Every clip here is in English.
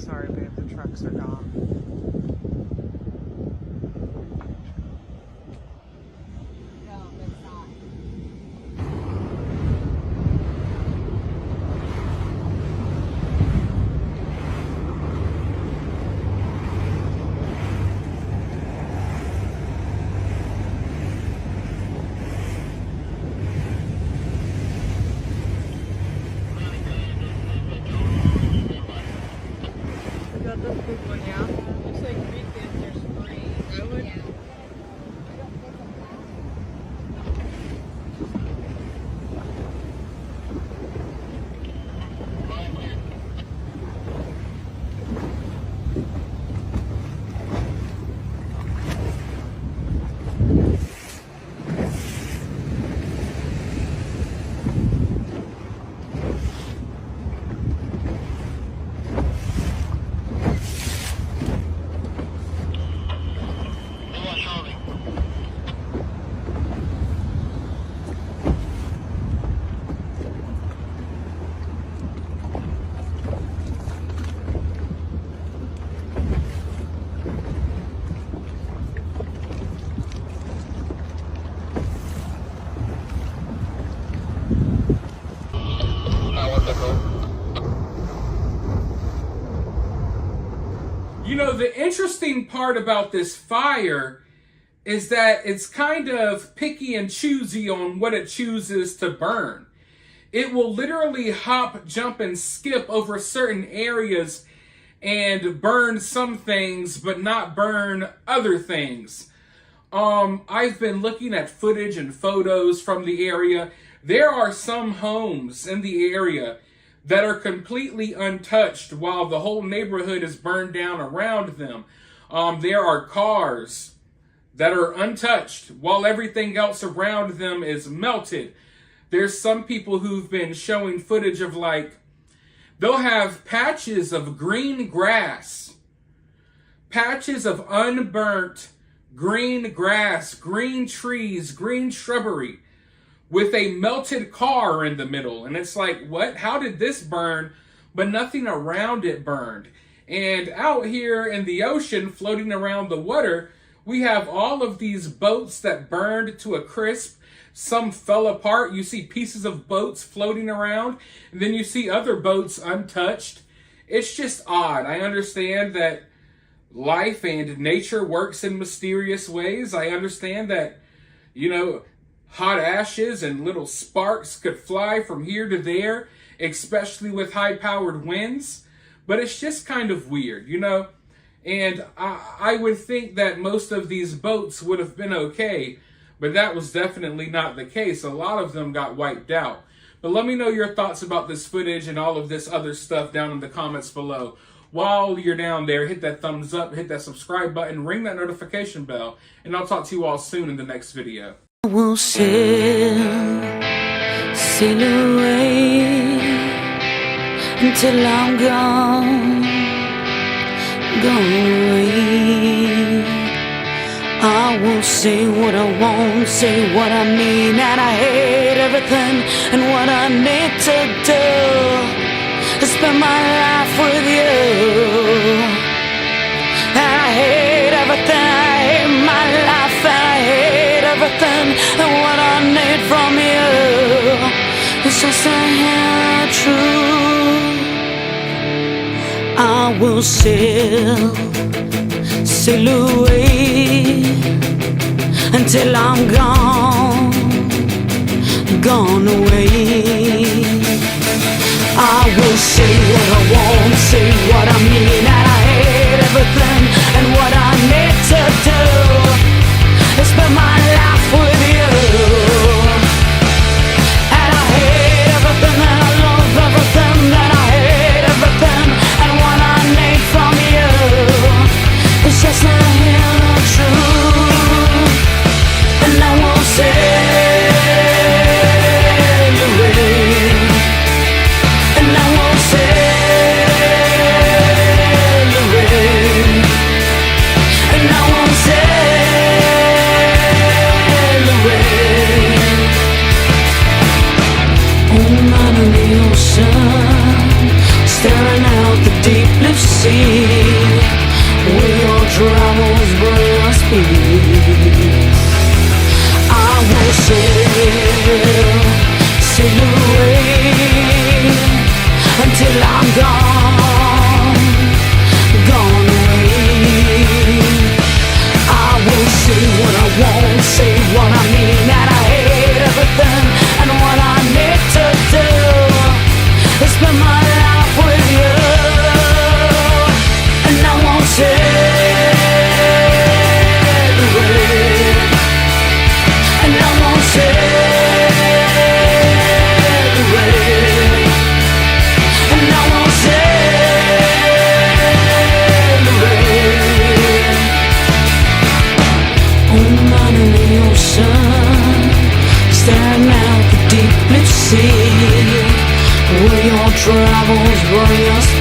Sorry, babe, the trucks are gone. You know, the interesting part about this fire is that it's kind of picky and choosy on what it chooses to burn. It will literally hop, jump, and skip over certain areas and burn some things, but not burn other things. I've been looking at footage and photos from the area. There are some homes in the area that are completely untouched while the whole neighborhood is burned down around them. There are cars that are untouched while everything else around them is melted. There's some people who've been showing footage of, like, they'll have patches of green grass, patches of unburnt green grass, green trees, green shrubbery, with a melted car in the middle. And it's like, what? How did this burn? But nothing around it burned. And out here in the ocean, floating around the water, we have all of these boats that burned to a crisp. Some fell apart. You see pieces of boats floating around. And then you see other boats untouched. It's just odd. I understand that life and nature works in mysterious ways. I understand that, you know, hot ashes and little sparks could fly from here to there, especially with high-powered winds. But it's just kind of weird, you know? And I would think that most of these boats would have been okay, but that was definitely not the case. A lot of them got wiped out. But let me know your thoughts about this footage and all of this other stuff down in the comments below. While you're down there, hit that thumbs up, hit that subscribe button, ring that notification bell, and I'll talk to you all soon in the next video. I will sail away until I'm gone away. I will say what I want, say what I mean, and I hate everything and what I need to do is spend my life with you. And I hate everything, I hate my life, and I hate everything, and what I need from you is just to hear the truth. I will sail away until I'm gone away. I will say what I want, say what I mean, and I hate everything, and what I need to do is spend my life with you. And I hate everything, and I love everything, and I hate everything, and what I need from you is just to hear the truth. And I will sail away, and I will sail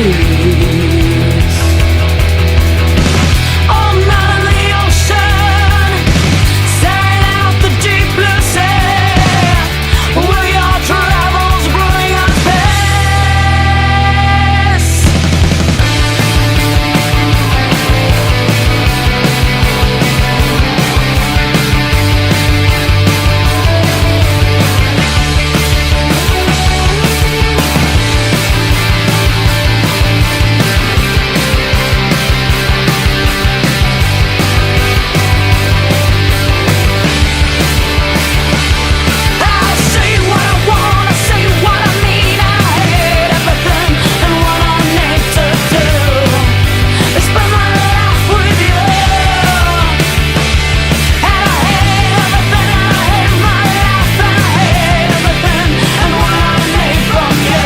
peace. All night on the ocean, sailing out the deep blue sea. Will your travels bring us peace? I say what I want, I say what I mean. I hate everything and what I need to do is spend my life with you. And I hate everything, I hate my life, and I hate everything and what I need from you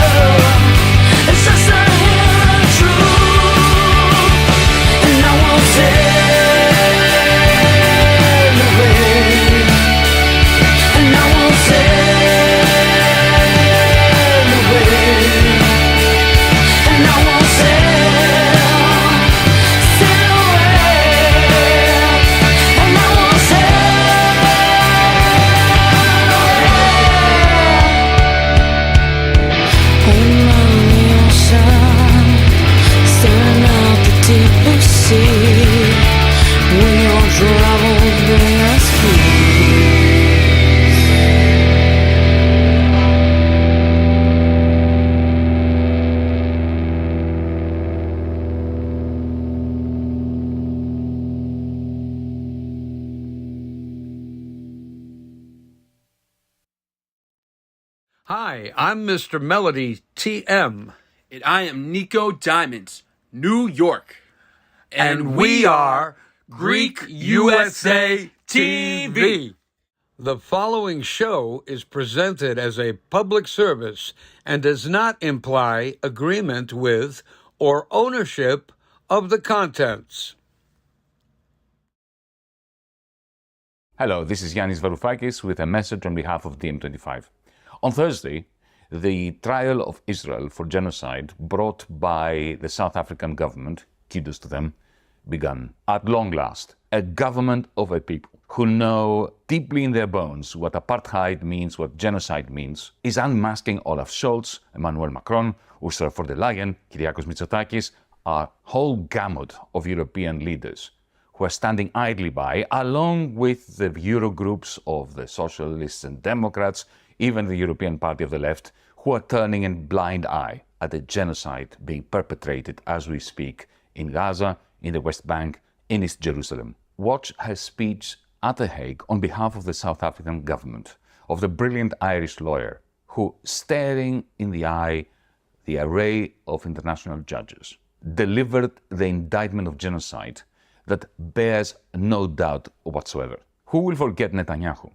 is just to hear the truth, and I won't say nothing. And I won't say nothing. And I won't sail away. And I won't sail away. On the ocean, staring out the deep blue sea. Will your travels bring us peace? Hi, I'm Mr. Melody TM. And I am Nico Diamonds, New York. And we are Greek USA TV. The following show is presented as a public service and does not imply agreement with or ownership of the contents. Hello, this is Yannis Varoufakis with a message on behalf of DiEM25. On Thursday, the trial of Israel for genocide brought by the South African government, kudos to them, began. At long last, a government of a people who know deeply in their bones what apartheid means, what genocide means, is unmasking Olaf Scholz, Emmanuel Macron, Ursula von der Leyen, Kyriakos Mitsotakis, a whole gamut of European leaders who are standing idly by, along with the Eurogroups of the Socialists and Democrats, even the European Party of the Left, who are turning a blind eye at the genocide being perpetrated as we speak in Gaza, in the West Bank, in East Jerusalem. Watch her speech at The Hague on behalf of the South African government, of the brilliant Irish lawyer who, staring in the eye the array of international judges, delivered the indictment of genocide that bears no doubt whatsoever. Who will forget Netanyahu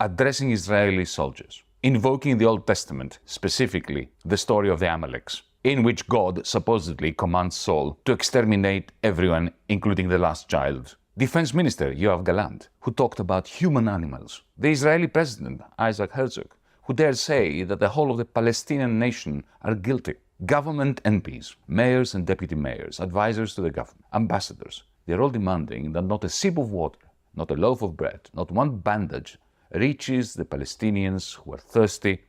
addressing Israeli soldiers, invoking the Old Testament, specifically the story of the Amaleks, in which God supposedly commands Saul to exterminate everyone, including the last child. Defense Minister Yoav Gallant, who talked about human animals. The Israeli President Isaac Herzog, who dared say that the whole of the Palestinian nation are guilty. Government MPs, mayors and deputy mayors, advisors to the government, ambassadors, they're all demanding that not a sip of water, not a loaf of bread, not one bandage reaches the Palestinians who are thirsty,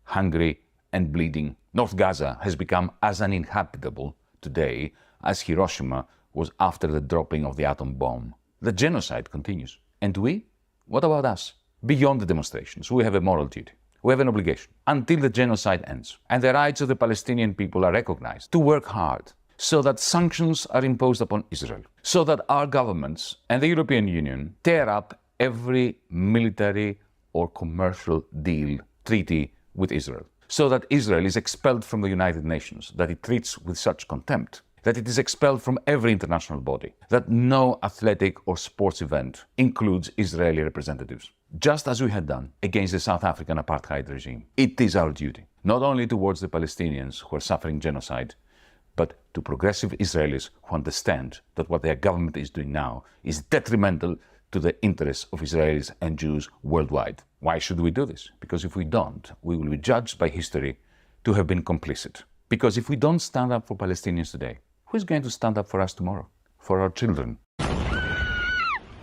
hungry, and bleeding. North Gaza has become as uninhabitable today as Hiroshima was after the dropping of the atom bomb. The genocide continues. And we? What about us? Beyond the demonstrations, we have a moral duty. We have an obligation, until the genocide ends and the rights of the Palestinian people are recognized, to work hard so that sanctions are imposed upon Israel, so that our governments and the European Union tear up every military or commercial deal, treaty with Israel, so that Israel is expelled from the United Nations, that it treats with such contempt, that it is expelled from every international body, that no athletic or sports event includes Israeli representatives, just as we had done against the South African apartheid regime. It is our duty, not only towards the Palestinians who are suffering genocide, but to progressive Israelis who understand that what their government is doing now is detrimental to the interests of Israelis and Jews worldwide. Why should we do this? Because if we don't, we will be judged by history to have been complicit. Because if we don't stand up for Palestinians today, who's going to stand up for us tomorrow? For our children?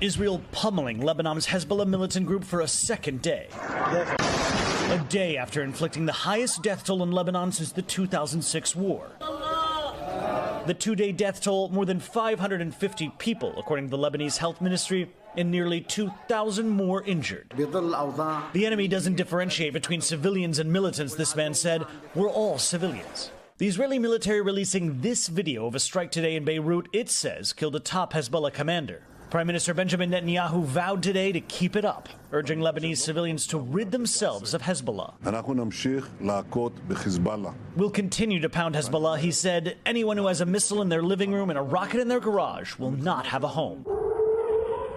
Israel pummeling Lebanon's Hezbollah militant group for a second day. A day after inflicting the highest death toll in Lebanon since the 2006 war. The two-day death toll, more than 550 people, according to the Lebanese Health Ministry, and nearly 2,000 more injured. The enemy doesn't differentiate between civilians and militants, this man said. We're all civilians. The Israeli military releasing this video of a strike today in Beirut, it says, killed a top Hezbollah commander. Prime Minister Benjamin Netanyahu vowed today to keep it up, urging Lebanese civilians to rid themselves of Hezbollah. We'll continue to pound Hezbollah, he said. Anyone who has a missile in their living room and a rocket in their garage will not have a home.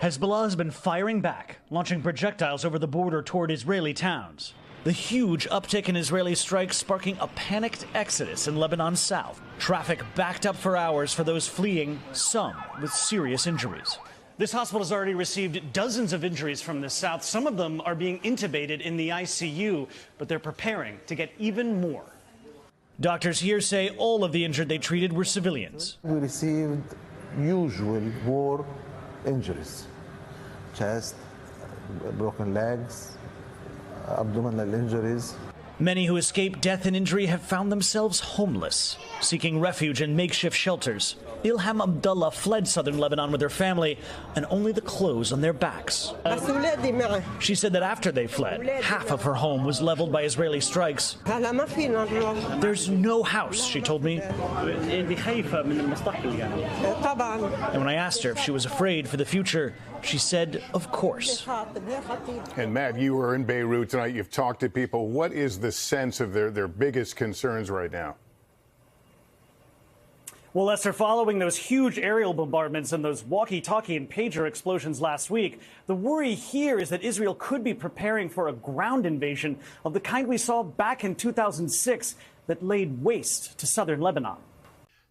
Hezbollah has been firing back, launching projectiles over the border toward Israeli towns. The huge uptick in Israeli strikes sparking a panicked exodus in Lebanon's south. Traffic backed up for hours for those fleeing, some with serious injuries. This hospital has already received dozens of injuries from the south. Some of them are being intubated in the ICU, but they're preparing to get even more. Doctors here say all of the injured they treated were civilians. We received usual war injuries: chest, broken legs, abdominal injuries. Many who escaped death and injury have found themselves homeless, seeking refuge in makeshift shelters. Ilham Abdullah fled southern Lebanon with her family and only the clothes on their backs. She said that after they fled, half of her home was leveled by Israeli strikes. There's no house, she told me. And when I asked her if she was afraid for the future, she said, of course. And Matt, you were in Beirut tonight. You've talked to people. What is the sense of their biggest concerns right now? Well, Lester, following those huge aerial bombardments and those walkie-talkie and pager explosions last week, the worry here is that Israel could be preparing for a ground invasion of the kind we saw back in 2006 that laid waste to southern Lebanon.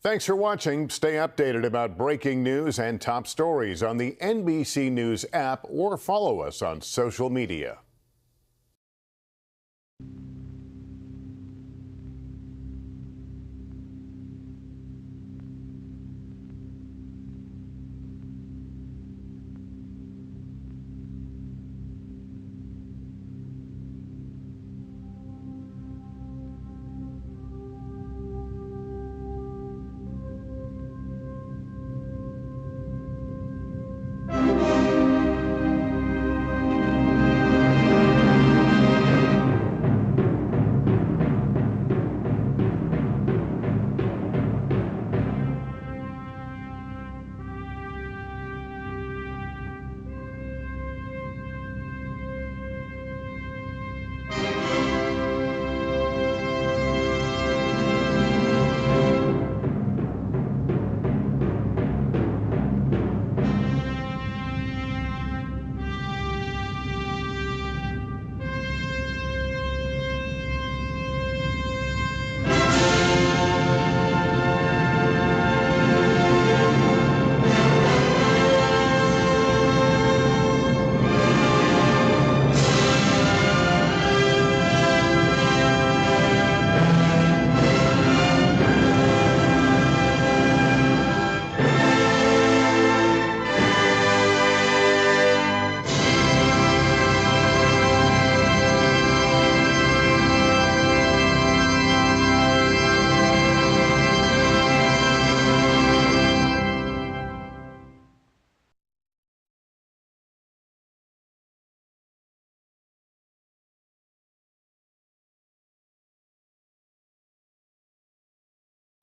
Thanks for watching. Stay updated about breaking news and top stories on the NBC News app or follow us on social media.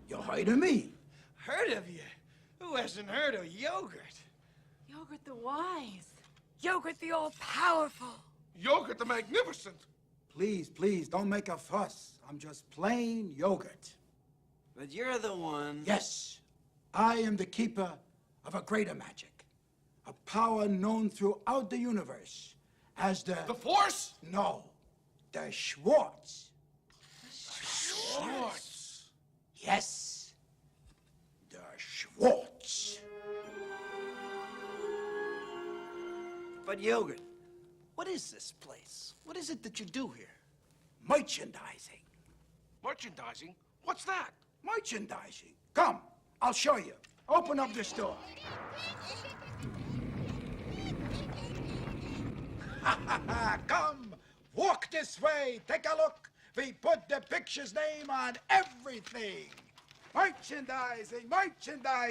You're heard of me. Heard of you? Who hasn't heard of yogurt? Yogurt the wise. Yogurt the all-powerful. Yogurt the magnificent. Please, please, don't make a fuss. I'm just plain yogurt. But you're the one... Yes, I am the keeper of a greater magic. A power known throughout the universe as the... The Force? No, the Schwartz. Schwartz? Yes, the Schwartz. But Yogurt, what is this place? What is it that you do here? Merchandising. Merchandising? What's that? Merchandising. Come, I'll show you. Open up the store. Come, walk this way. Take a look. We put the picture's name on everything. Merchandising, merchandising.